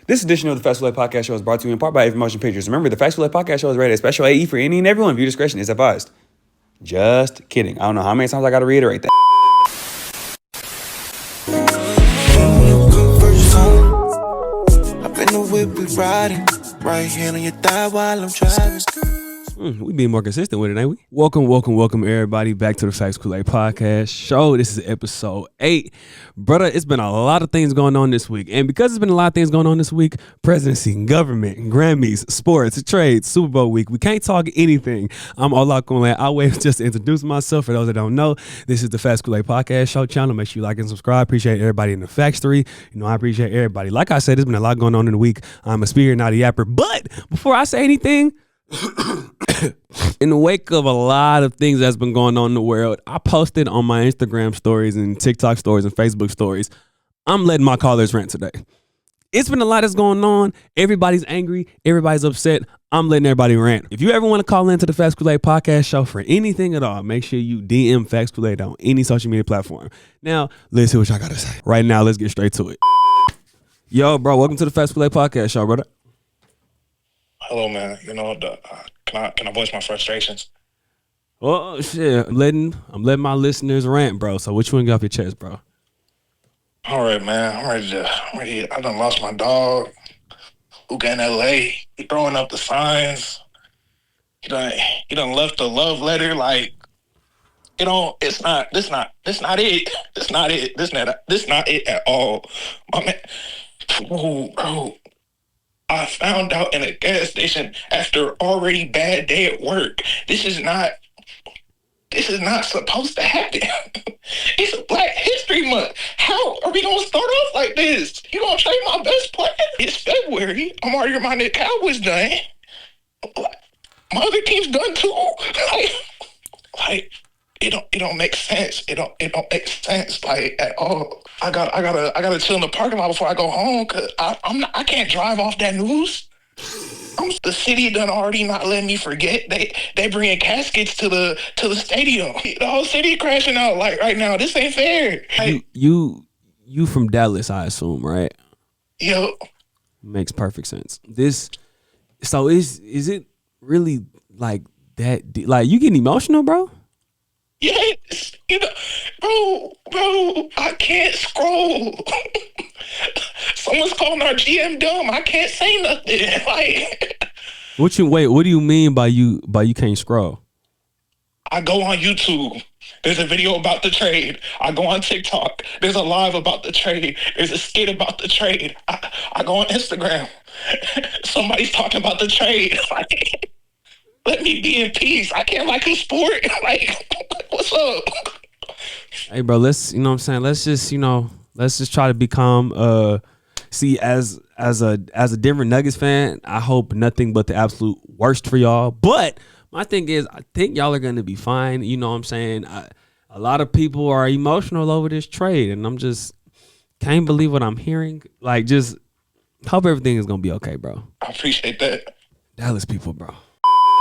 This edition of the FAXTORY Podcast Show is brought to you in part by Motion Pictures. Remember, the FAXTORY Podcast Show is rated a special AE for any and everyone. View discretion is advised. Just kidding. I don't know how many times I got to reiterate that. Up in the whip, we riding. Right hand on your thigh while I'm driving. We being more consistent with it, ain't we? Welcome, everybody, back to the Fax.Koolaid podcast show. This is episode 8. Brother, it's been a lot of things going on this week. And because it's been a lot of things going on this week, presidency, government, Grammys, sports, trade, Super Bowl week, we can't talk anything. I'm LUKA. I'll wait just to introduce myself. For those that don't know, this is the Fax.Koolaid podcast show channel. Make sure you like and subscribe. Appreciate everybody in the Factory. You know, I appreciate everybody. Like I said, there's been a lot going on in the week. I'm a speaker, not a yapper. But before I say anything, in the wake of a lot of things that's been going on in the world, I posted on my Instagram stories and TikTok stories and Facebook stories, I'm letting my callers rant today. It's been a lot that's going on. Everybody's angry. Everybody's upset. I'm letting everybody rant. If you ever want to call into the Fax.Koolaid podcast show for anything at all, make sure you DM Fax.Koolaid on any social media platform. Now, let's hear what y'all got to say. Right now, let's get straight to it. Yo, bro, welcome to the Fax.Koolaid podcast show, brother. Hello, man. You know, can I voice my frustrations? Oh shit! I'm letting my listeners rant, bro. So what you want to get off your chest, bro? All right, man. I'm ready. I done lost my dog. LUKA in LA. He throwing up the signs. He done left a love letter. Like, it's not it. This not it at all. My man. Ooh, bro. I found out in a gas station after already bad day at work. This is not supposed to happen. It's a Black History Month. How are we gonna start off like this? You gonna trade my best player? It's February. I'm already reminded Cowboys done. My other team's done too. Like it don't make sense. It don't make sense like at all. I gotta chill in the parking lot before I go home because I can't drive off that news. The city done already not letting me forget. They bringing caskets to the stadium. The whole city crashing out like right now. This ain't fair. Like, You from Dallas, I assume, right? Yo, makes perfect sense. So is it really like that? Like you getting emotional, bro? Yes, bro, I can't scroll. Someone's calling our GM dumb. I can't say nothing. Like, what do you mean by you can't scroll? I go on YouTube. There's a video about the trade. I go on TikTok. There's a live about the trade. There's a skit about the trade. I go on Instagram. Somebody's talking about the trade. Like, let me be in peace. I can't like a sport. Like, what's up? Hey, bro, let's just try to become see as a Denver Nuggets fan, I hope nothing but the absolute worst for y'all. But my thing is, I think y'all are going to be fine. You know what I'm saying? A lot of people are emotional over this trade, and I'm just can't believe what I'm hearing. Like, just hope everything is going to be okay, bro. I appreciate that. Dallas people, bro.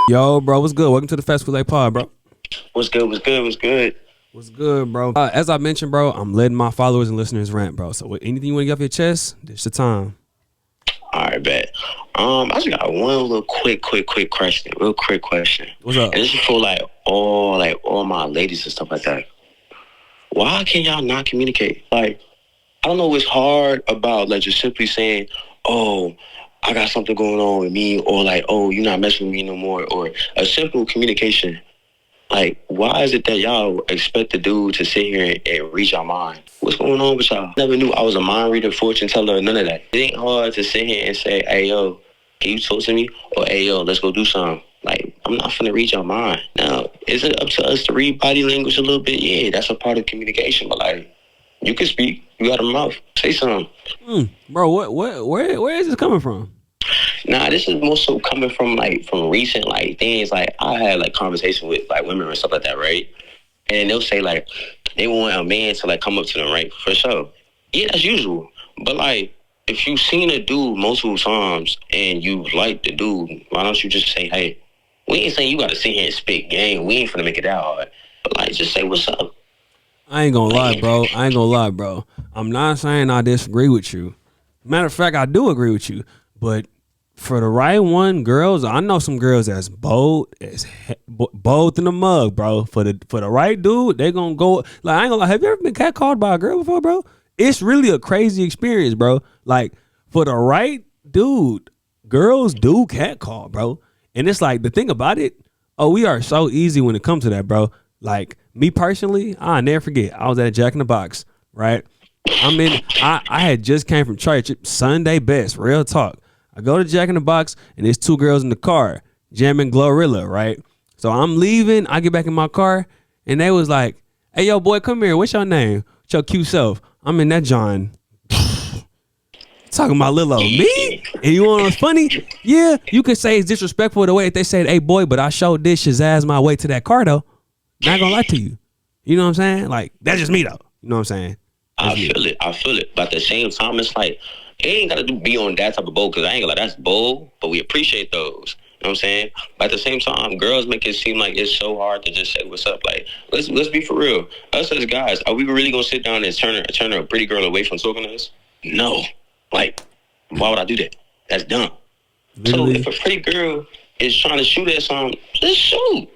Yo, bro, what's good? Welcome to the Fax.Koolaid pod, bro. What's good, bro? As I mentioned, bro, I'm letting my followers and listeners rant, bro. So anything you want to get off your chest, this the time. All right, bet. I just got one little quick question. Real quick question. What's up? And this is for all my ladies and stuff like that. Why can y'all not communicate? Like, I don't know what's hard about like just simply saying, oh, I got something going on with me, or like, oh, you're not messing with me no more, or a simple communication. Like, why is it that y'all expect the dude to sit here and read your mind? What's going on with y'all? Never knew I was a mind reader, fortune teller, none of that. It ain't hard to sit here and say, hey, yo, can you talk to me? Or, hey, yo, let's go do something. Like, I'm not finna read your mind. Now, is it up to us to read body language a little bit? Yeah, that's a part of communication, but like, you can speak. You got a mouth. Say something. Bro, where is this coming from? Nah, this is more so coming from recent like things. Like, I had like conversation with like women and stuff like that, right? And they'll say like they want a man to like come up to them, right? For sure. Yeah, that's usual. But like, if you've seen a dude multiple times and you like the dude, why don't you just say, hey, we ain't saying you got to sit here and spit game. We ain't finna make it that hard. But like, just say what's up. I ain't gonna lie, bro. I'm not saying I disagree with you. Matter of fact, I do agree with you. But for the right one, girls, I know some girls that's bold in the mug, bro. For the right dude, they gonna go. Like, I ain't gonna lie. Have you ever been catcalled by a girl before, bro? It's really a crazy experience, bro. Like, for the right dude, girls do catcall, bro. And it's like, the thing about it, we are so easy when it comes to that, bro. Like, me personally, I'll never forget. I was at Jack in the Box, right? I had just came from church, Sunday best, real talk. I go to Jack in the Box, and there's two girls in the car jamming Glorilla, right? So I'm leaving. I get back in my car, and they was like, "Hey, yo, boy, come here. What's your name? What's your cute self?" I'm in that John. Talking about little old me? And you know what's funny? Yeah, you could say it's disrespectful the way that they said, "Hey, boy," but I showed this shazazz my way to that car, though. Not gonna lie to you. You know what I'm saying? Like, that's just me, though. You know what I'm saying? I feel it. But at the same time, it's like, it ain't got to be on that type of bold, because I ain't gonna lie, that's bold, but we appreciate those. You know what I'm saying? But at the same time, girls make it seem like it's so hard to just say what's up. Like, let's be for real. Us as guys, are we really gonna sit down and turn a pretty girl away from talking to us? No. Like, why would I do that? That's dumb. Literally. So if a pretty girl is trying to shoot at something, just shoot.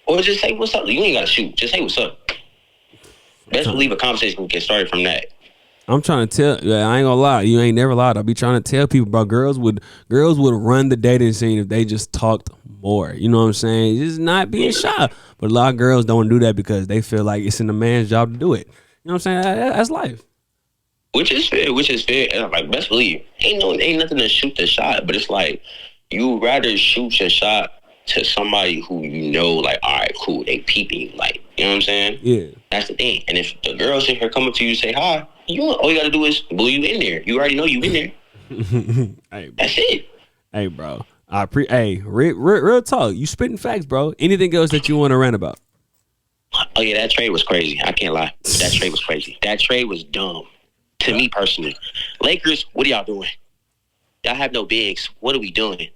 Or just say what's up. You ain't gotta shoot. Just say what's up. Best believe a conversation can get started from that. I'm trying to tell. I ain't gonna lie. You ain't never lied. I be trying to tell people, bro. Girls would run the dating scene if they just talked more. You know what I'm saying? Just not being shy. But a lot of girls don't do that because they feel like it's in a man's job to do it. You know what I'm saying? That's life. Which is fair. And I'm like, best believe, ain't nothing to shoot the shot. But it's like, you rather shoot your shot to somebody who you know, like, all right, cool, they peeping, like, you know what I'm saying? Yeah. That's the thing. And if the girls in here come up to you and say hi, all you gotta do is boo you in there. You already know you in there. Hey, that's it. Hey, bro. Real talk. You spitting facts, bro. Anything else that you want to rant about? Oh yeah, that trade was crazy. I can't lie. That trade was crazy. That trade was dumb. To me personally. Lakers, what are y'all doing? Y'all have no bigs. What are we doing?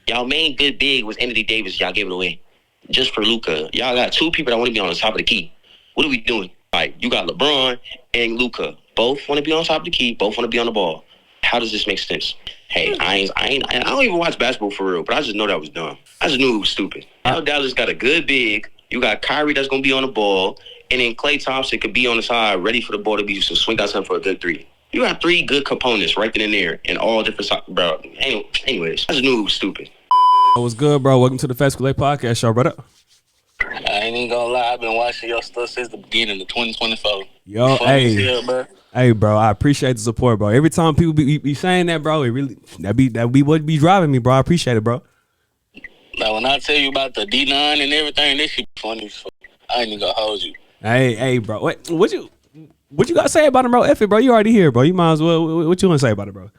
Y'all main good big was Anthony Davis. Y'all gave it away. Just for LUKA. Y'all got two people that want to be on the top of the key. What are we doing? Like, you got LeBron and LUKA. Both want to be on top of the key. Both want to be on the ball. How does this make sense? Hey, I don't even watch basketball for real, but I just know that was dumb. I just knew it was stupid. Now Dallas got a good big. You got Kyrie that's going to be on the ball. And then Klay Thompson could be on the side, ready for the ball to be to swing out something for a good three. You got three good components right then and there in all different sides, bro. Anyways, I just knew it was stupid. What's good, bro? Welcome to the FAXTORY podcast show, brother. I ain't even gonna lie, I've been watching your stuff since the beginning of 2024. Yo, hey, bro, I appreciate the support, bro. Every time people be saying that, bro, it really that be what be driving me, bro. I appreciate it, bro. Now, when I tell you about the D9 and everything, this shit funny. So I ain't even gonna hold you. Hey, bro. What you got to say about him, bro? F it, bro. You already here, bro. You might as well. What you want to say about it, bro?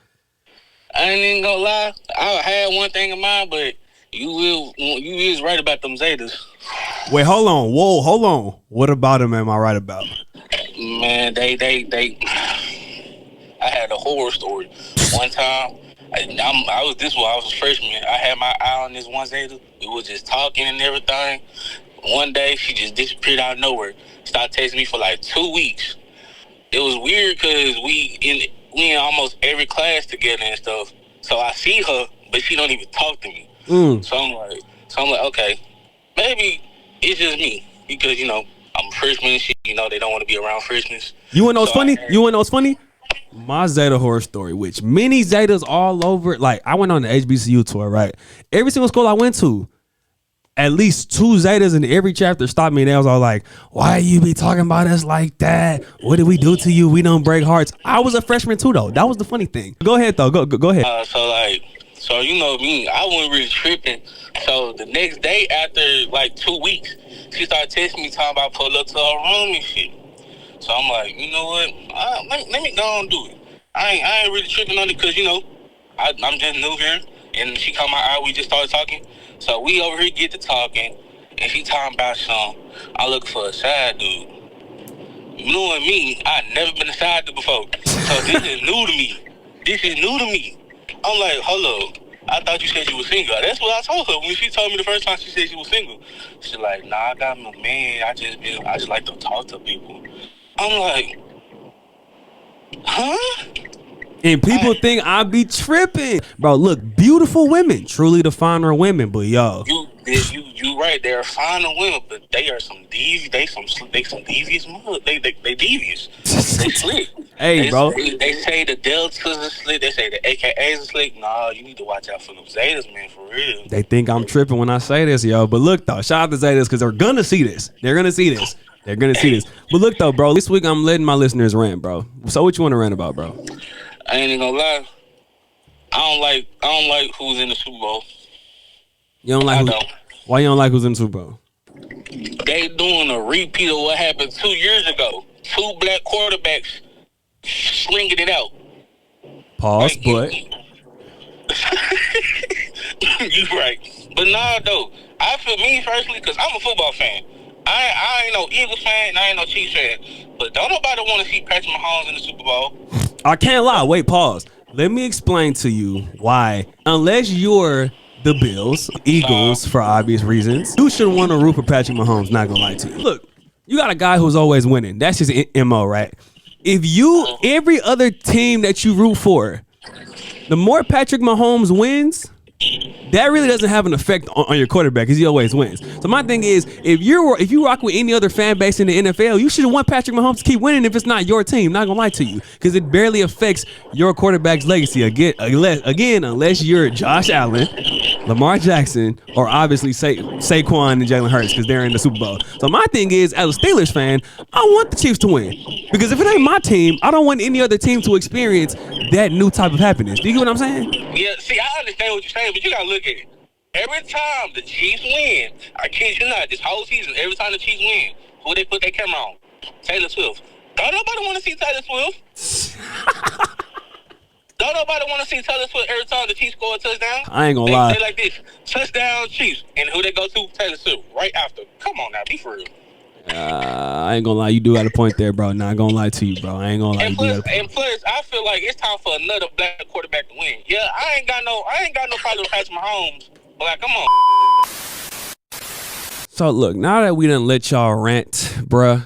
I ain't even gonna lie. I had one thing in mind, but you is right about them Zetas. Wait, hold on. Whoa, hold on. What about him am I right about? Man, they I had a horror story. One time, I was a freshman. I had my eye on this one Zeta. We was just talking and everything. One day, she just disappeared out of nowhere. Started texting me for like 2 weeks. It was weird because we in almost every class together and stuff. So I see her, but she don't even talk to me. So I'm like, okay, maybe it's just me because I'm a freshman and shit. They don't want to be around freshmen. You wanna know what's funny? My Zeta horror story, which many Zetas all over. Like, I went on the HBCU tour, right? Every single school I went to, at least 2 Zetas in every chapter stopped me and they was all like, why you be talking about us like that? What did we do to you? We don't break hearts. I was a freshman too, though. That was the funny thing. Go ahead, though. Go ahead. So you know me, I wasn't really tripping. So the next day after like 2 weeks, she started texting me talking about pull up to her room and shit. So I'm like, you know what? Let me go and do it. I ain't really tripping on it because, I'm just new here. And she caught my eye. We just started talking. So we over here get to talking. And she talking about something. I look for a side dude. Knowing me, I never been a side dude before. So this is new to me. I'm like, hold up. I thought you said you were single. That's what I told her when she told me the first time she said she was single. She's like, nah, I got my man. I just like to talk to people. I'm like, huh? And people think I be tripping. Bro, look, beautiful women. Truly the finer women, but yo. You right, they're finer women, but they are some devious, they devious mud. They devious. They slick. Hey, bro. They say the deltas are slick. They say the AKAs are slick. Nah, you need to watch out for them Zetas, man, for real. They think I'm tripping when I say this, yo. But look, though, shout out to Zetas because they're gonna see this. They're gonna see this. But look, though, bro, this week I'm letting my listeners rant, bro. So what you want to rant about, bro? I ain't even gonna lie. I don't like who's in the Super Bowl. You don't like why you don't like who's in the Super Bowl? They doing a repeat of what happened 2 years ago. 2 black quarterbacks slinging it out. Pause, like, but you right. But nah, though. I feel me personally, because I'm a football fan. I ain't no Eagles fan, I ain't no Chiefs fan. But don't nobody want to see Patrick Mahomes in the Super Bowl. I can't lie. Wait, pause. Let me explain to you why. Unless you're the Bills, Eagles, for obvious reasons, you should want to root for Patrick Mahomes, not gonna lie to you. Look, you got a guy who's always winning. That's his MO, right? If every other team that you root for, the more Patrick Mahomes wins, that really doesn't have an effect on your quarterback because he always wins. So my thing is, if you rock with any other fan base in the NFL, you should want Patrick Mahomes to keep winning if it's not your team. Not gonna lie to you, because it barely affects your quarterback's legacy. Again, unless you're Josh Allen, Lamar Jackson, or obviously Saquon and Jalen Hurts because they're in the Super Bowl. So my thing is, as a Steelers fan, I want the Chiefs to win because if it ain't my team, I don't want any other team to experience that new type of happiness. Do you get what I'm saying? Yeah, see, I understand what you're saying, but you gotta look at it. Every time the Chiefs win, I kid you not, this whole season, every time the Chiefs win, who they put their camera on? Taylor Swift. Don't nobody want to see Taylor Swift. Don't nobody want to see Taylor Swift every time the Chiefs score a touchdown. I ain't gonna lie. They like this, touchdown Chiefs, and who they go to? Taylor Swift right after. Come on now, be for real. I ain't gonna lie, you do got a point there, bro. Not gonna lie to you, bro. I ain't gonna lie. And plus, I feel like it's time for another black quarterback to win. Yeah, I ain't got no problem with Patrick Mahomes. But like, come on. So look, now that we done let y'all rant, bruh,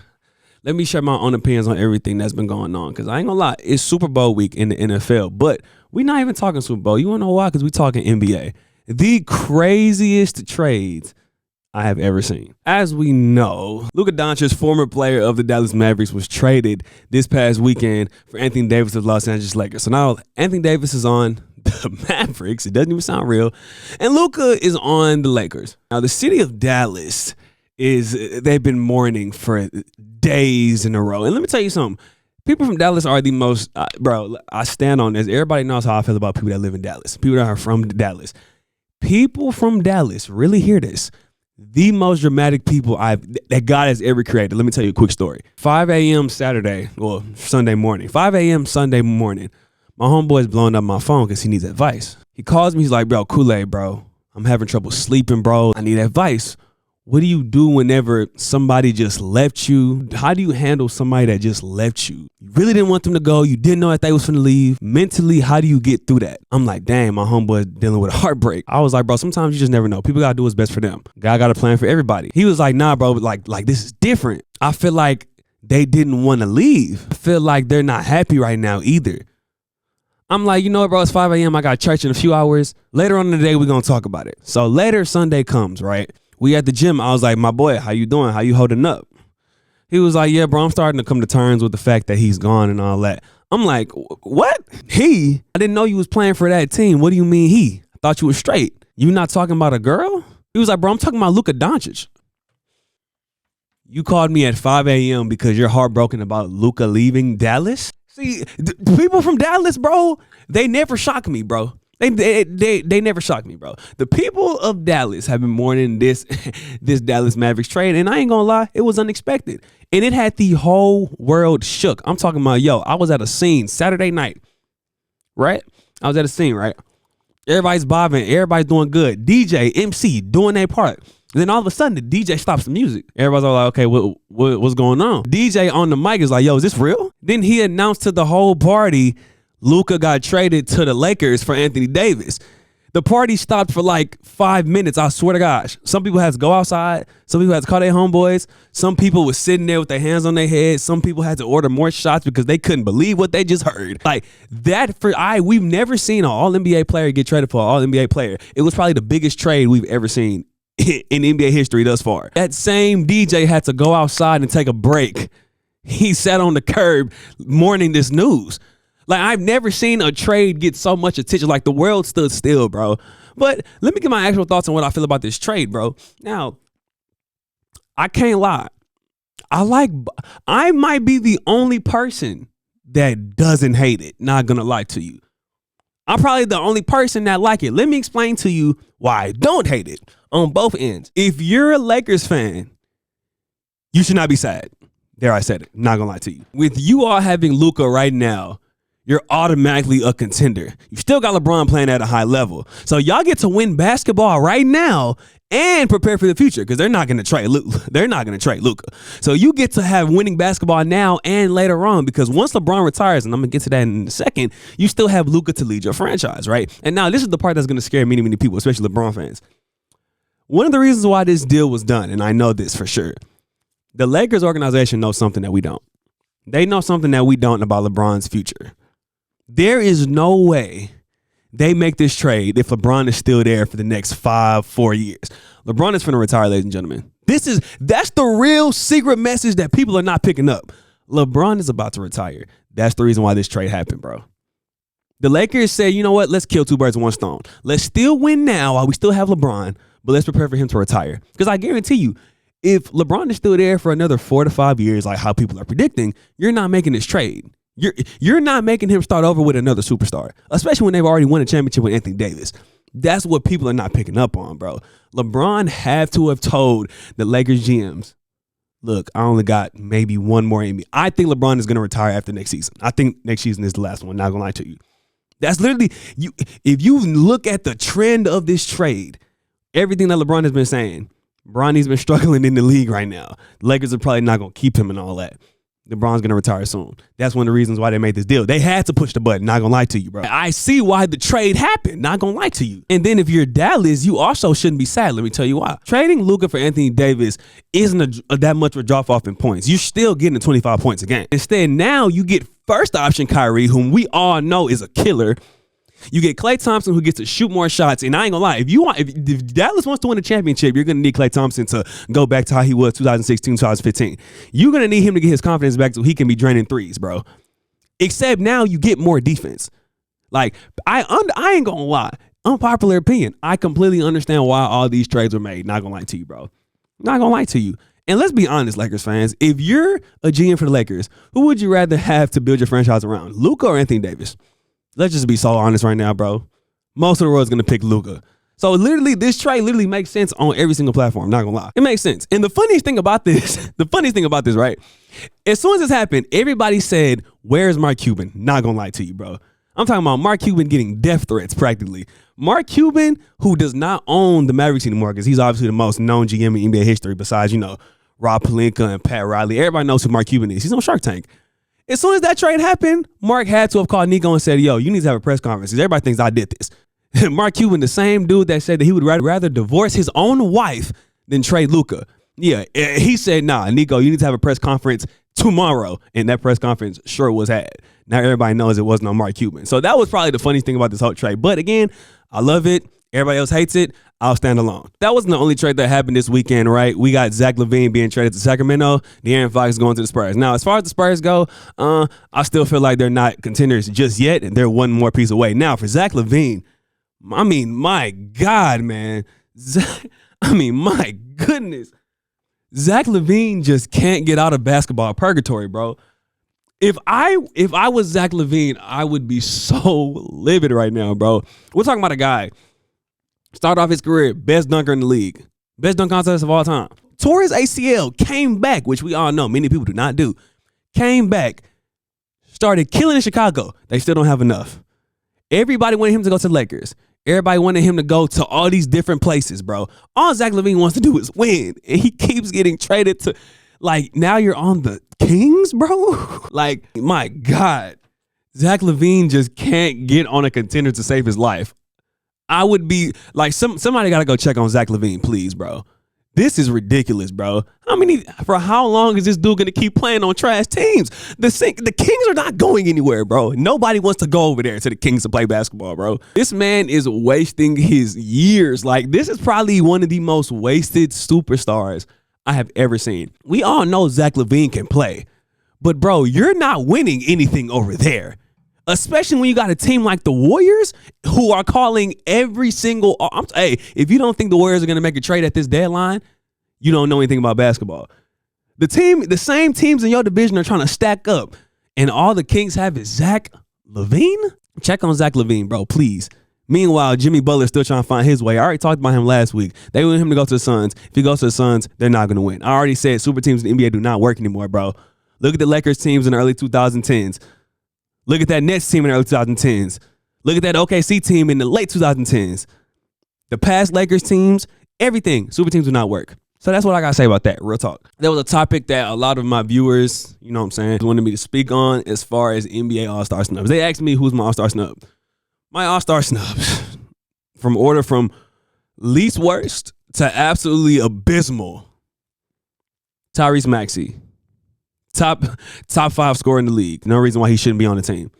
let me share my own opinions on everything that's been going on. Because I ain't gonna lie, it's Super Bowl week in the NFL. But we not even talking Super Bowl. You wanna know why? Because we talking NBA. The craziest trades I have ever seen. As we know, LUKA Doncic's former player of the Dallas Mavericks was traded this past weekend for Anthony Davis of Los Angeles Lakers. So now Anthony Davis is on the Mavericks. It doesn't even sound real. And LUKA is on the Lakers. Now the city of Dallas they've been mourning for days in a row. And let me tell you something. People from Dallas are the most, bro, I stand on this. Everybody knows how I feel about people that live in Dallas. People that are from Dallas. People from Dallas really hear this. The most dramatic people that God has ever created. Let me tell you a quick story. 5 a.m. Sunday morning. 5 a.m. Sunday morning. My homeboy's blowing up my phone because he needs advice. He calls me. He's like, bro, Kool-Aid, bro. I'm having trouble sleeping, bro. I need advice. What do you do whenever somebody just left you? How do you handle somebody that just left you? You really didn't want them to go. You didn't know that they was finna leave. Mentally, how do you get through that? I'm like, dang, my homeboy's dealing with a heartbreak. I was like, bro, sometimes you just never know. People gotta do what's best for them. God got a plan for everybody. He was like, nah, bro, but like this is different. I feel like they didn't want to leave. I feel like they're not happy right now either. I'm like, you know what, bro, it's 5 a.m. I got church in a few hours. Later on in the day, we're gonna talk about it. So later, Sunday comes, right? We at the gym. I was like, my boy, how you doing? How you holding up? He was like, yeah, bro, I'm starting to come to terms with the fact that he's gone and all that. I'm like, what? I didn't know you was playing for that team. What do you mean he? I thought you was straight. You not talking about a girl? He was like, bro, I'm talking about LUKA Doncic. You called me at 5 a.m. because you're heartbroken about LUKA leaving Dallas? See, the people from Dallas, bro, they never shock me, bro. They never shocked me, bro. The people of Dallas have been mourning this Dallas Mavericks trade, and I ain't gonna lie, it was unexpected. And it had the whole world shook. I'm talking about, I was at a scene Saturday night, right? I was at a scene, right? Everybody's bobbing, everybody's doing good. DJ, MC, doing their part. And then all of a sudden, the DJ stops the music. Everybody's all like, okay, what's going on? DJ on the mic is like, yo, is this real? Then he announced to the whole party, LUKA got traded to the Lakers for Anthony Davis. The party stopped for like 5 minutes. I swear to gosh. Some people had to go outside. Some people had to call their homeboys. Some people were sitting there with their hands on their heads. Some people had to order more shots because they couldn't believe what they just heard. Like that we've never seen an all-NBA player get traded for an all-NBA player. It was probably the biggest trade we've ever seen in NBA history thus far. That same DJ had to go outside and take a break. He sat on the curb mourning this news. Like, I've never seen a trade get so much attention. Like, the world stood still, bro. But let me get my actual thoughts on what I feel about this trade, bro. Now, I can't lie. I might be the only person that doesn't hate it. Not gonna lie to you. I'm probably the only person that like it. Let me explain to you why I don't hate it on both ends. If you're a Lakers fan, you should not be sad. There, I said it. Not gonna lie to you. With you all having LUKA right now, you're automatically a contender. You still got LeBron playing at a high level. So y'all get to win basketball right now and prepare for the future because they're not going to trade LUKA. So you get to have winning basketball now and later on because once LeBron retires, and I'm going to get to that in a second, you still have LUKA to lead your franchise, right? And now this is the part that's going to scare many, many people, especially LeBron fans. One of the reasons why this deal was done, and I know this for sure, the Lakers organization knows something that we don't. They know something that we don't about LeBron's future. There is no way they make this trade if LeBron is still there for the next 4 years. LeBron is finna retire, ladies and gentlemen. That's the real secret message that people are not picking up. LeBron is about to retire. That's the reason why this trade happened, bro. The Lakers say, you know what? Let's kill two birds with one stone. Let's still win now while we still have LeBron, but let's prepare for him to retire. Because I guarantee you, if LeBron is still there for another 4 to 5 years, like how people are predicting, you're not making this trade. You're not making him start over with another superstar, especially when they've already won a championship with Anthony Davis. That's what people are not picking up on, bro. LeBron had to have told the Lakers GMs, look, I only got maybe one more in me. I think LeBron is going to retire after next season. I think next season is the last one, not going to lie to you. That's literally, if you look at the trend of this trade, everything that LeBron has been saying, Bronny's been struggling in the league right now. The Lakers are probably not going to keep him and all that. LeBron's going to retire soon. That's one of the reasons why they made this deal. They had to push the button, not going to lie to you, bro. I see why the trade happened, not going to lie to you. And then if you're Dallas, you also shouldn't be sad. Let me tell you why. Trading LUKA for Anthony Davis isn't that much of a drop-off in points. You're still getting 25 points a game. Instead, now you get first option Kyrie, whom we all know is a killer. You get Klay Thompson, who gets to shoot more shots. And I ain't gonna lie, if Dallas wants to win a championship, you're gonna need Klay Thompson to go back to how he was 2016, 2015. You're gonna need him to get his confidence back so he can be draining threes, bro. Except now you get more defense. Like, I ain't gonna lie. Unpopular opinion. I completely understand why all these trades were made. Not gonna lie to you, bro. Not gonna lie to you. And let's be honest, Lakers fans. If you're a GM for the Lakers, who would you rather have to build your franchise around, LUKA or Anthony Davis? Let's just be so honest right now, bro. Most of the world's going to pick LUKA. So literally, this trade literally makes sense on every single platform. Not going to lie. It makes sense. And the funniest thing about this, right? As soon as this happened, everybody said, where's Mark Cuban? Not going to lie to you, bro. I'm talking about Mark Cuban getting death threats practically. Mark Cuban, who does not own the Mavericks anymore, because he's obviously the most known GM in NBA history besides, Rob Pelinka and Pat Riley. Everybody knows who Mark Cuban is. He's on Shark Tank. As soon as that trade happened, Mark had to have called Nico and said, yo, you need to have a press conference because everybody thinks I did this. Mark Cuban, the same dude that said that he would rather divorce his own wife than trade LUKA. Yeah, he said, nah, Nico, you need to have a press conference tomorrow. And that press conference sure was had. Now everybody knows it wasn't on Mark Cuban. So that was probably the funniest thing about this whole trade. But again, I love it. Everybody else hates it. I'll stand alone. That wasn't the only trade that happened this weekend, right? We got Zach LaVine being traded to Sacramento. De'Aaron Fox going to the Spurs. Now, as far as the Spurs go, I still feel like they're not contenders just yet, and they're one more piece away. Now, for Zach LaVine, I mean, my God, man. My goodness. Zach LaVine just can't get out of basketball purgatory, bro. If I was Zach LaVine, I would be so livid right now, bro. We're talking about a guy. Started off his career, best dunker in the league. Best dunk contest of all time. Tore his ACL, came back, which we all know many people do not do. Came back, started killing in Chicago. They still don't have enough. Everybody wanted him to go to the Lakers. Everybody wanted him to go to all these different places, bro. All Zach LaVine wants to do is win. And he keeps getting traded to, now you're on the Kings, bro? My God. Zach LaVine just can't get on a contender to save his life. I would be like, somebody got to go check on Zach LaVine, please, bro. This is ridiculous, bro. For how long is this dude gonna keep playing on trash teams? The Kings are not going anywhere, bro. Nobody wants to go over there to the Kings to play basketball, bro. This man is wasting his years. Like, this is probably one of the most wasted superstars I have ever seen. We all know Zach LaVine can play, but bro, you're not winning anything over there. Especially when you got a team like the Warriors who are calling every single. Hey, if you don't think the Warriors are going to make a trade at this deadline, you don't know anything about basketball. The same teams in your division are trying to stack up, and all the Kings have is Zach LaVine. Check on Zach LaVine, bro, please. Meanwhile, Jimmy Butler's still trying to find his way. I already talked about him last week. They want him to go to the Suns. If he goes to the Suns, they're not going to win. I already said super teams in the NBA do not work anymore, bro. Look at the Lakers teams in the early 2010s. Look at that Nets team in the early 2010s. Look at that OKC team in the late 2010s. The past Lakers teams, everything. Super teams do not work. So that's what I got to say about that. Real talk. That was a topic that a lot of my viewers, you know what I'm saying, wanted me to speak on as far as NBA All-Star Snubs. They asked me who's my All-Star Snub. My All-Star Snubs, from least worst to absolutely abysmal. Tyrese Maxey. Top 5 scorer in the league. No reason why he shouldn't be on the team.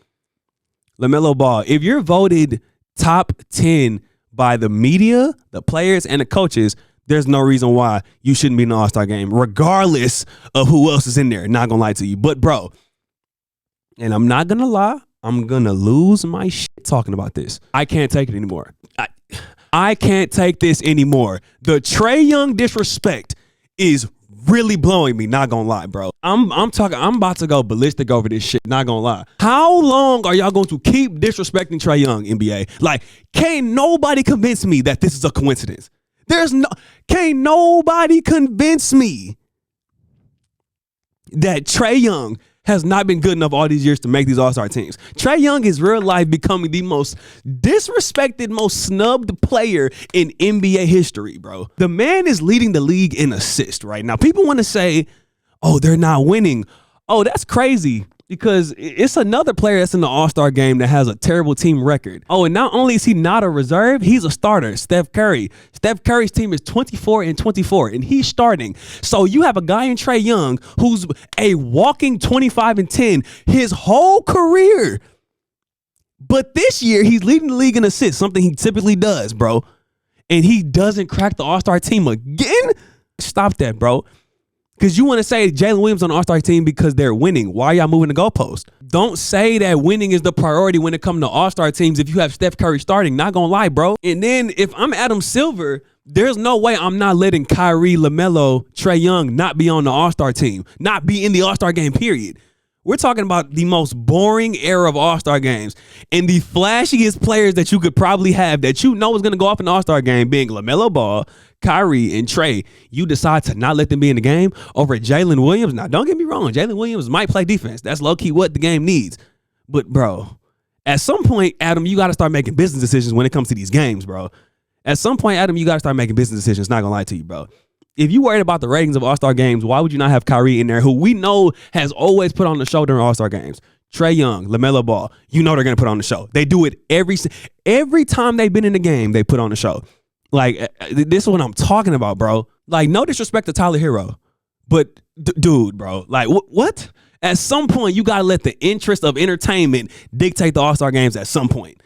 LaMelo Ball. If you're voted top 10 by the media, the players, and the coaches, there's no reason why you shouldn't be in the All-Star game, regardless of who else is in there. Not gonna lie to you. But bro, and I'm not gonna lie, I'm gonna lose my shit talking about this. I can't take it anymore. I can't take this anymore. The Trae Young disrespect is really blowing me, not gonna lie, bro. I'm about to go ballistic over this shit, not gonna lie. How long are y'all going to keep disrespecting Trae Young, NBA? Like, can't nobody convince me that this is a coincidence. Can't nobody convince me that Trae Young has not been good enough all these years to make these All-Star teams. Trae Young is real life becoming the most disrespected, most snubbed player in NBA history, bro. The man is leading the league in assists right now. People want to say, oh, they're not winning. Oh, that's crazy, because it's another player that's in the All-Star game that has a terrible team record. Oh, and not only is he not a reserve, he's a starter, Steph Curry. Steph Curry's team is 24-24, and he's starting. So you have a guy in Trae Young who's a walking 25-10 his whole career. But this year, he's leading the league in assists, something he typically does, bro. And he doesn't crack the All-Star team again? Stop that, bro. Because you want to say Jalen Williams on the All-Star team because they're winning. Why are y'all moving the goalpost? Don't say that winning is the priority when it comes to All-Star teams if you have Steph Curry starting. Not going to lie, bro. And then if I'm Adam Silver, there's no way I'm not letting Kyrie, LaMelo, Trae Young not be on the All-Star team. Not be in the All-Star game, period. We're talking about the most boring era of All-Star games. And the flashiest players that you could probably have that you know is going to go off in the All-Star game being LaMelo Ball, Kyrie, and Trae. You decide to not let them be in the game over Jalen Williams. Now, don't get me wrong. Jalen Williams might play defense. That's low-key what the game needs. But, bro, at some point, Adam, you got to start making business decisions when it comes to these games, bro. At some point, Adam, you got to start making business decisions. Not going to lie to you, bro. If you worried about the ratings of All-Star games, why would you not have Kyrie in there, who we know has always put on the show during All-Star games? Trae Young, LaMelo Ball, you know they're going to put on the show. They do it every time they've been in the game, they put on the show. Like, this is what I'm talking about, bro. Like, no disrespect to Tyler Hero, but dude, bro, like, what? At some point, you got to let the interest of entertainment dictate the All-Star games at some point.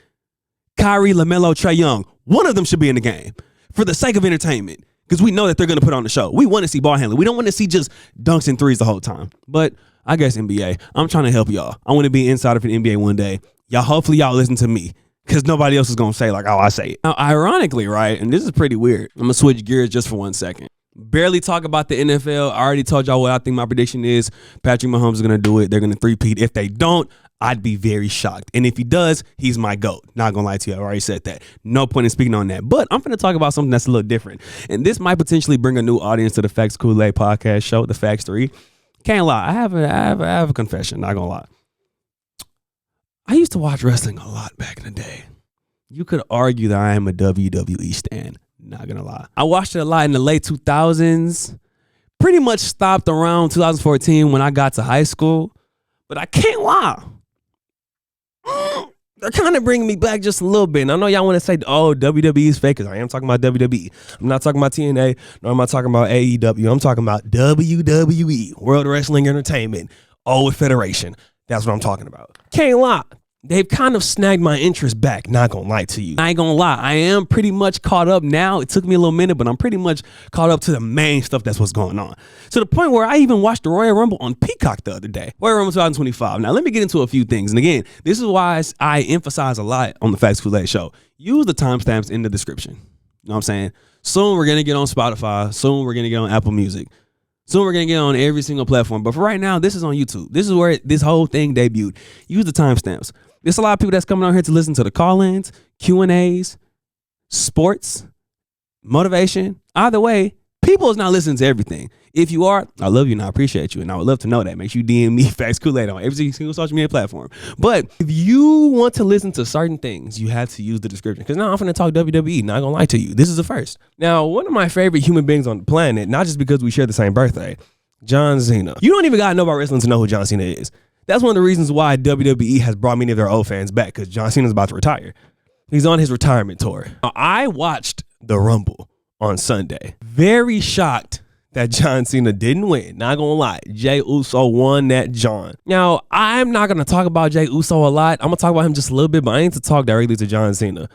Kyrie, LaMelo, Trae Young, one of them should be in the game for the sake of entertainment. Because we know that they're going to put on the show. We want to see ball handling. We don't want to see just dunks and threes the whole time. But I guess NBA, I'm trying to help y'all. I want to be an insider for the NBA one day. Hopefully y'all listen to me. Because nobody else is going to say like, oh, I say it. Now, ironically, right, and this is pretty weird. I'm going to switch gears just for 1 second. Barely talk about the NFL. I already told y'all what I think my prediction is. Patrick Mahomes is going to do it. They're going to three-peat. If they don't, I'd be very shocked. And if he does, he's my GOAT. Not going to lie to you. I already said that. No point in speaking on that. But I'm going to talk about something that's a little different. And this might potentially bring a new audience to the Fax.Koolaid podcast show, the FAXTORY. Can't lie. I have a confession. Not going to lie. I used to watch wrestling a lot back in the day. You could argue that I am a WWE stan. Not going to lie. I watched it a lot in the late 2000s. Pretty much stopped around 2014 when I got to high school. But I can't lie. they're kind of bringing me back just a little bit. And I know y'all want to say, oh, WWE is fake, because I am talking about WWE. I'm not talking about TNA, nor am I talking about AEW. I'm talking about WWE, World Wrestling Entertainment, old federation. That's what I'm talking about. Can't lie. They've kind of snagged my interest back, not gonna lie to you. I ain't gonna lie, I am pretty much caught up now. It took me a little minute, but I'm pretty much caught up to the main stuff that's what's going on. To the point where I even watched the Royal Rumble on Peacock the other day. Royal Rumble 2025. Now, let me get into a few things. And again, this is why I emphasize a lot on the Fax.Koolaid show. Use the timestamps in the description. You know what I'm saying? Soon we're gonna get on Spotify. Soon we're gonna get on Apple Music. Soon we're going to get on every single platform. But for right now, this is on YouTube. This is where this whole thing debuted. Use the timestamps. There's a lot of people that's coming on here to listen to the call-ins, Q&As, sports, motivation. Either way, people is not listening to everything. If you are, I love you and I appreciate you. And I would love to know that. Make sure you DM me Fax.Koolaid on every single social media platform. But if you want to listen to certain things, you have to use the description. Because now I'm going to talk WWE. Not going to lie to you. This is the first. Now, one of my favorite human beings on the planet, not just because we share the same birthday, John Cena. You don't even got to know about wrestling to know who John Cena is. That's one of the reasons why WWE has brought many of their old fans back, because John Cena's about to retire. He's on his retirement tour. Now, I watched the Rumble on Sunday. Very shocked that John Cena didn't win. Not gonna lie. Jey Uso won that John. Now, I'm not gonna talk about Jey Uso a lot. I'm gonna talk about him just a little bit, but I need to talk directly to John Cena.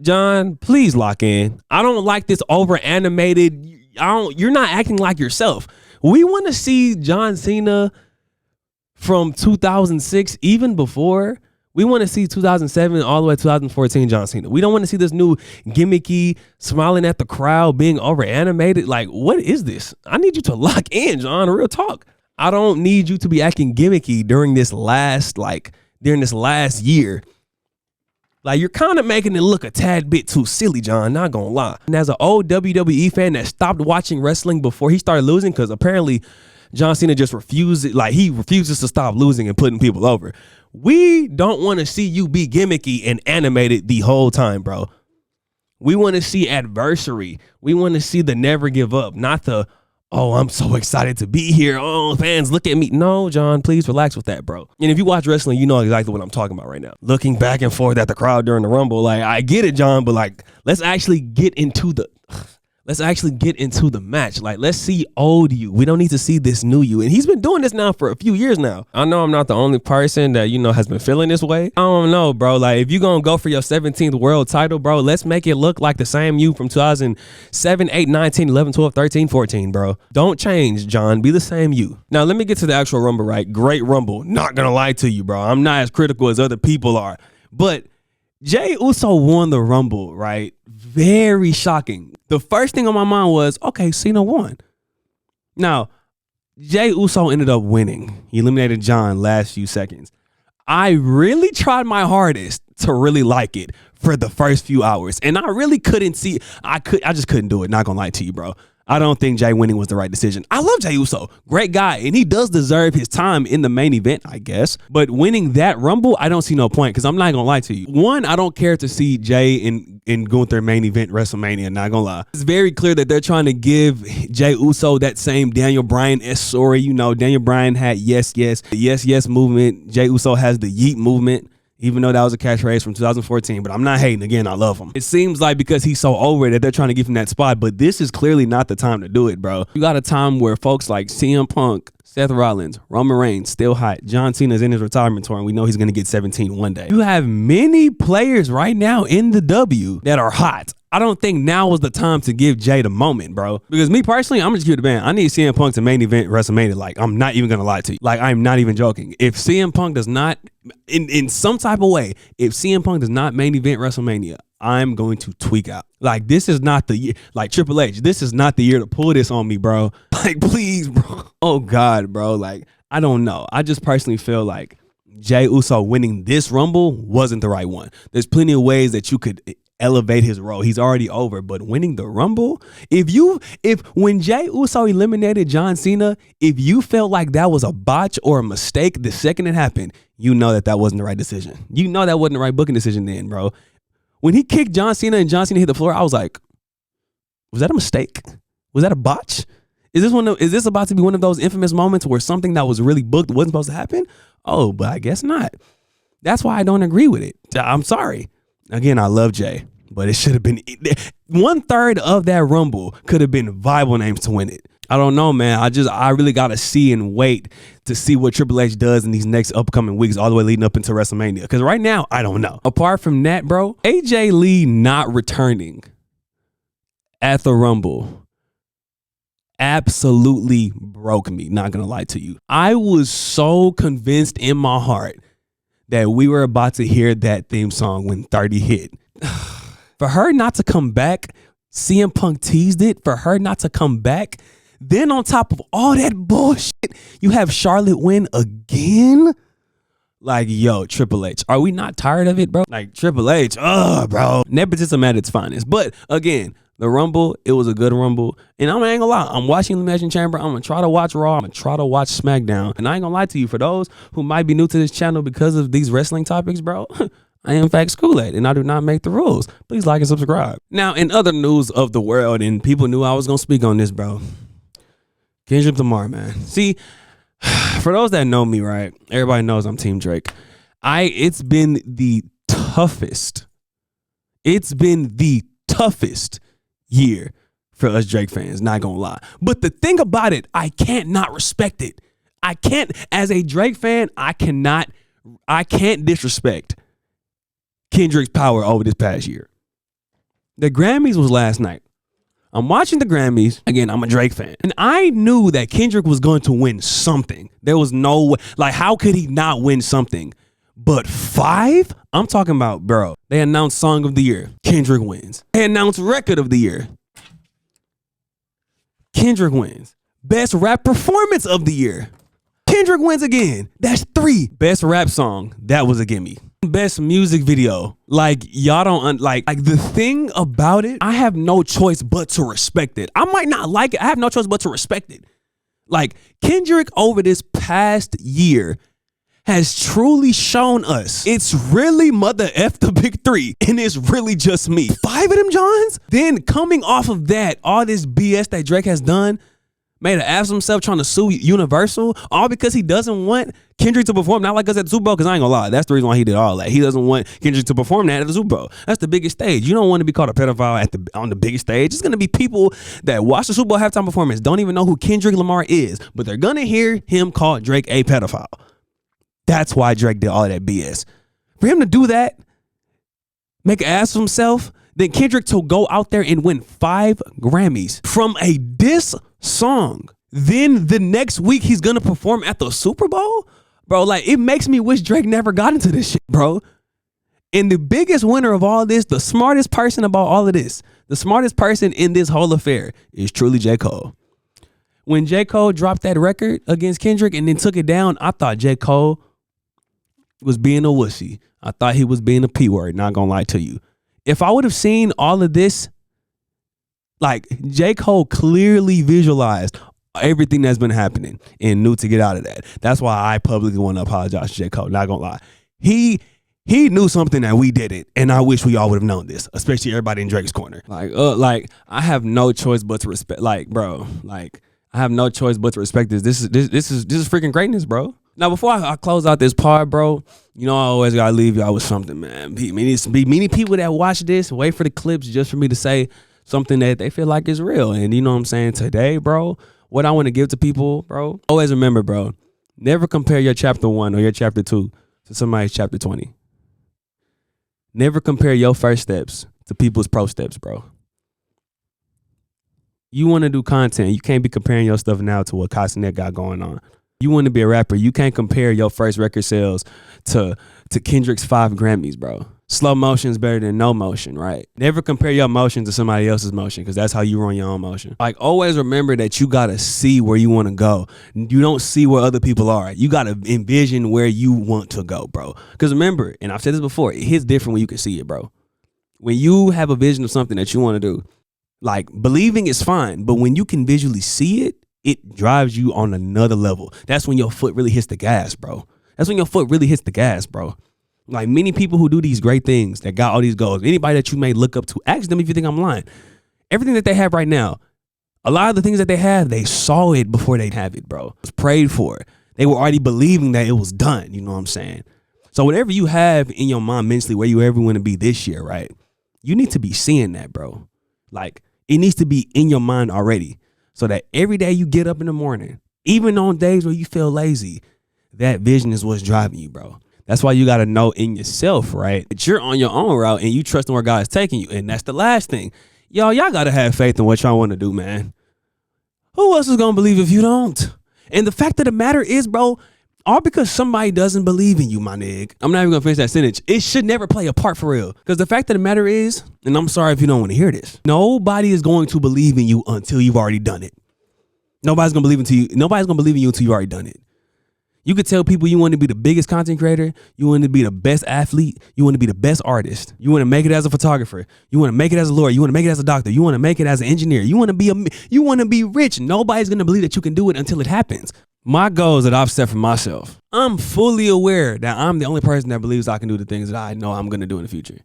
John, please lock in. I don't like this over animated. You're not acting like yourself. We want to see John Cena from 2006, even before. We want to see 2007 all the way to 2014 John Cena. We don't want to see this new gimmicky, smiling at the crowd, being over animated. Like, what is this? I need you to lock in, John. Real talk. I don't need you to be acting gimmicky during this last year. Like, you're kind of making it look a tad bit too silly, John. Not gonna lie. And as an old WWE fan that stopped watching wrestling before he started losing, because apparently John Cena just refuses to stop losing and putting people over. We don't want to see you be gimmicky and animated the whole time, bro. We want to see adversary. We want to see the never give up, not the, oh, I'm so excited to be here. Oh, fans, look at me. No, John, please relax with that, bro. And if you watch wrestling, you know exactly what I'm talking about right now. Looking back and forth at the crowd during the Rumble, like, I get it, John, but like, let's actually get into the match. Like, let's see old you. We don't need to see this new you. And he's been doing this now for a few years now. I know I'm not the only person that, has been feeling this way. I don't know, bro. Like, if you're going to go for your 17th world title, bro, let's make it look like the same you from 2007, 8, 9, 10, 11, 12, 13, 14, bro. Don't change, John. Be the same you. Now, let me get to the actual Rumble, right? Great Rumble. Not going to lie to you, bro. I'm not as critical as other people are. But Jey Uso won the Rumble, right? Very shocking. The first thing on my mind was, okay, Cena won. Now, Jey Uso ended up winning. He eliminated John last few seconds. I really tried my hardest to really like it for the first few hours. And I really couldn't see. I just couldn't do it. Not gonna lie to you, bro. I don't think Jey winning was the right decision. I love Jey Uso. Great guy. And he does deserve his time in the main event, I guess. But winning that Rumble, I don't see no point, because I'm not going to lie to you. One, I don't care to see Jey in Gunther main event WrestleMania, not going to lie. It's very clear that they're trying to give Jey Uso that same Daniel Bryan-esque story. Daniel Bryan had the yes movement. Jey Uso has the yeet movement. Even though that was a catchphrase from 2014, but I'm not hating. Again, I love him. It seems like because he's so over it that they're trying to give him that spot, but this is clearly not the time to do it, bro. You got a time where folks like CM Punk, Seth Rollins, Roman Reigns, still hot. John Cena's in his retirement tour, and we know he's going to get 17 one day. You have many players right now in the W that are hot. I don't think now was the time to give Jey the moment, bro. Because me personally, I'm just give the band. I need CM Punk to main event WrestleMania. Like, I'm not even gonna lie to you. Like, I'm not even joking. If CM Punk does not, in some type of way, if CM Punk does not main event WrestleMania, I'm going to tweak out. Like, this is not the year. Like, Triple H, this is not the year to pull this on me, bro. Like, please, bro. Oh God, bro. Like, I don't know. I just personally feel like Jey Uso winning this Rumble wasn't the right one. There's plenty of ways that you could elevate his role. He's already over, but winning the Rumble, if when Jey Uso eliminated John Cena, if you felt like that was a botch or a mistake the second it happened, you know that wasn't the right decision. You know that wasn't the right booking decision then, bro. When he kicked John Cena and John Cena hit the floor, I was like, was that a mistake? Was that a botch? Is this about to be one of those infamous moments where something that was really booked wasn't supposed to happen? Oh, but I guess not. That's why I don't agree with it. I'm sorry. Again, I love Jay, but it should have been 1/3 of that Rumble could have been viable names to win it. I don't know, man. I really gotta see and wait to see what Triple H does in these next upcoming weeks, all the way leading up into WrestleMania. Because right now, I don't know. Apart from that, bro, AJ Lee not returning at the Rumble absolutely broke me. Not gonna lie to you. I was so convinced in my heart that we were about to hear that theme song when 30 hit. For her not to come back, CM Punk teased it. For her not to come back. Then on top of all that bullshit, you have Charlotte win again? Like, yo, Triple H, are we not tired of it, bro? Like, Triple H, bro. Nepotism at its finest. But again, the Rumble, it was a good Rumble. And I ain't gonna lie, I'm watching Elimination Chamber. I'm gonna try to watch Raw. I'm gonna try to watch SmackDown. And I ain't gonna lie to you, for those who might be new to this channel because of these wrestling topics, bro, I am Fax.Koolaid, and I do not make the rules. Please like and subscribe. Now, in other news of the world, and people knew I was gonna speak on this, bro, Kendrick Lamar, man. See, for those that know me, right, everybody knows I'm Team Drake. It's been the toughest. It's been the toughest year for us Drake fans, not gonna lie. But the thing about it, I can't not respect it. I can't, as a Drake fan, I can't disrespect Kendrick's power over this past year. The Grammys was last night. I'm watching the Grammys. Again, I'm a Drake fan. And I knew that Kendrick was going to win something. There was no way. Like, how could he not win something? But 5? I'm talking about, bro. They announced Song of the Year. Kendrick wins. They announced Record of the Year. Kendrick wins. Best Rap Performance of the Year. Kendrick wins again. That's 3. Best Rap Song. That was a gimme. Best Music Video. Like, y'all don't like the thing about it, I have no choice but to respect it. I might not like it. I have no choice but to respect it. Like, Kendrick over this past year has truly shown us it's really mother F the big 3, and it's really just me. 5 of them Johns? Then coming off of that, all this BS that Drake has done, made an ass of himself trying to sue Universal, all because he doesn't want Kendrick to perform, not like us at the Super Bowl, because I ain't gonna lie, that's the reason why he did all that. He doesn't want Kendrick to perform that at the Super Bowl. That's the biggest stage. You don't want to be called a pedophile on the biggest stage. It's gonna be people that watch the Super Bowl halftime performance, don't even know who Kendrick Lamar is, but they're gonna hear him call Drake a pedophile. That's why Drake did all that BS. For him to do that, make an ass of himself, then Kendrick to go out there and win 5 Grammys from a diss song. Then the next week he's gonna perform at the Super Bowl? Bro, like, it makes me wish Drake never got into this shit, bro. And the biggest winner of all this, the smartest person about all of this, the smartest person in this whole affair is truly J. Cole. When J. Cole dropped that record against Kendrick and then took it down, I thought J. Cole was being a wussy. I thought he was being a P word, not gonna lie to you. If I would have seen all of this, like, J. Cole clearly visualized everything that's been happening and knew to get out of that. That's why I publicly want to apologize to J. Cole, not gonna lie. He knew something that we didn't, and I wish we all would have known this, especially everybody in Drake's corner. Like I have no choice but to respect, like, bro, like, I have no choice but to respect this. This is freaking greatness, bro. Now, before I close out this part, bro, you know I always gotta leave y'all with something, man. Many people that watch this wait for the clips just for me to say something that they feel like is real. And you know what I'm saying? Today, bro, what I want to give to people, bro, always remember, bro, never compare your chapter 1 or your chapter 2 to somebody's chapter 20. Never compare your first steps to people's pro steps, bro. You want to do content, you can't be comparing your stuff now to what Castanet got going on. You want to be a rapper, you can't compare your first record sales to Kendrick's 5 Grammys, bro. Slow motion is better than no motion, right? Never compare your motion to somebody else's motion, because that's how you run your own motion. Like, always remember that you got to see where you want to go. You don't see where other people are. You got to envision where you want to go, bro. Because remember, and I've said this before, it hits different when you can see it, bro. When you have a vision of something that you want to do, like, believing is fine, but when you can visually see it, it drives you on another level. That's when your foot really hits the gas, bro. That's when your foot really hits the gas, bro. Like, many people who do these great things that got all these goals, anybody that you may look up to, ask them if you think I'm lying. Everything that they have right now, a lot of the things that they have, they saw it before they have it, bro. It was prayed for. They were already believing that it was done. You know what I'm saying? So whatever you have in your mind mentally, where you ever want to be this year, right? You need to be seeing that, bro. Like, it needs to be in your mind already. So that every day you get up in the morning, even on days where you feel lazy, that vision is what's driving you, bro. That's why you got to know in yourself, right, that you're on your own route and you trust in where God is taking you. And that's the last thing. Y'all got to have faith in what y'all want to do, man. Who else is going to believe if you don't? And the fact of the matter is, bro, all because somebody doesn't believe in you, my nigga. I'm not even going to finish that sentence. It should never play a part for real. Because the fact of the matter is, and I'm sorry if you don't want to hear this, nobody is going to believe in you until you've already done it. Nobody's going to believe in you until you've already done it. You could tell people you want to be the biggest content creator, you want to be the best athlete, you want to be the best artist, you want to make it as a photographer, you want to make it as a lawyer, you want to make it as a doctor, you want to make it as an engineer, you want to be rich. Nobody's going to believe that you can do it until it happens. My goals that I've set for myself, I'm fully aware that I'm the only person that believes I can do the things that I know I'm going to do in the future.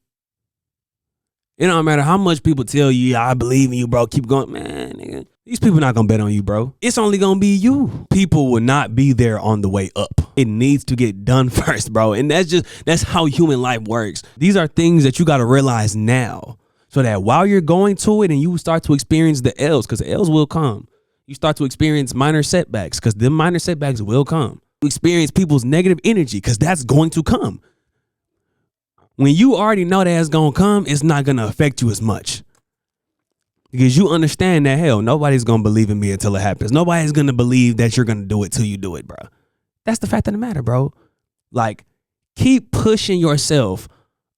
It don't matter how much people tell you, yeah, I believe in you, bro. Keep going. Man, nigga, these people not going to bet on you, bro. It's only going to be you. People will not be there on the way up. It needs to get done first, bro. And that's how human life works. These are things that you got to realize now so that while you're going to it and you start to experience the L's, because the L's will come. You start to experience minor setbacks because the minor setbacks will come. You experience people's negative energy because that's going to come. When you already know that it's going to come, it's not going to affect you as much. Because you understand that, hell, nobody's going to believe in me until it happens. Nobody's going to believe that you're going to do it till you do it, bro. That's the fact of the matter, bro. Like, keep pushing yourself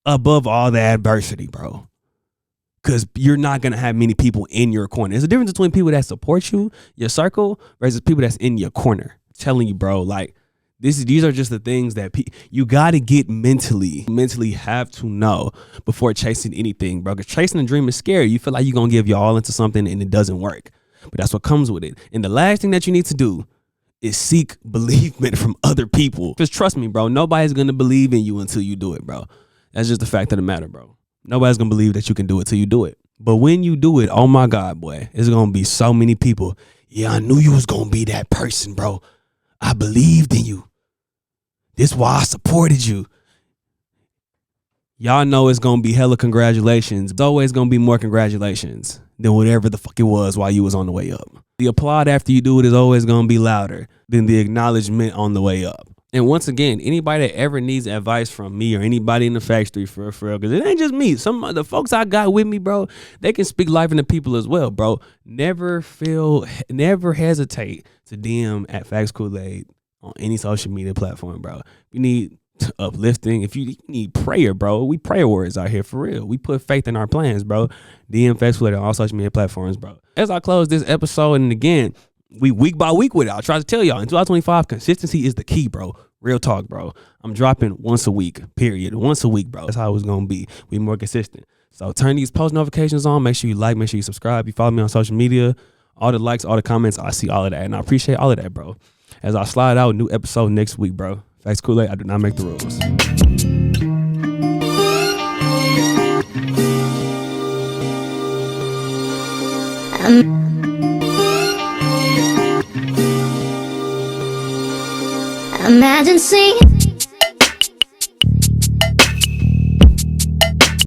above all the adversity, bro. Because you're not going to have many people in your corner. There's a difference between people that support you, your circle, versus people that's in your corner. I'm telling you, bro, like, these are just the things that you got to get mentally have to know before chasing anything, bro. Because chasing a dream is scary. You feel like you're going to give your all into something and it doesn't work. But that's what comes with it. And the last thing that you need to do is seek believement from other people. Because trust me, bro, nobody's going to believe in you until you do it, bro. That's just the fact of the matter, bro. Nobody's going to believe that you can do it till you do it. But when you do it, oh my God, boy, it's going to be so many people. Yeah, I knew you was going to be that person, bro. I believed in you. This is why I supported you. Y'all know it's going to be hella congratulations. It's always going to be more congratulations than whatever the fuck it was while you was on the way up. The applaud after you do it is always going to be louder than the acknowledgement on the way up. And once again, anybody that ever needs advice from me or anybody in the factory for real, because it ain't just me. Some of the folks I got with me, bro, they can speak life into people as well, bro. Never hesitate to DM at FAX.Koolaid on any social media platform, bro. You need uplifting. If you need prayer, bro, we prayer warriors out here for real. We put faith in our plans, bro. DM FAX.Koolaid on all social media platforms, bro. As I close this episode, and again, we week by week with it. I'll try to tell y'all in 2025, consistency is the key, bro. Real talk, bro. I'm dropping once a week, period. Once a week, bro. That's how it's going to be. We more consistent. So turn these post notifications on. Make sure you like, make sure you subscribe. You follow me on social media. All the likes, all the comments, I see all of that. And I appreciate all of that, bro. As I slide out, new episode next week, bro. Fax.Koolaid, I do not make the rules. Imagine seeing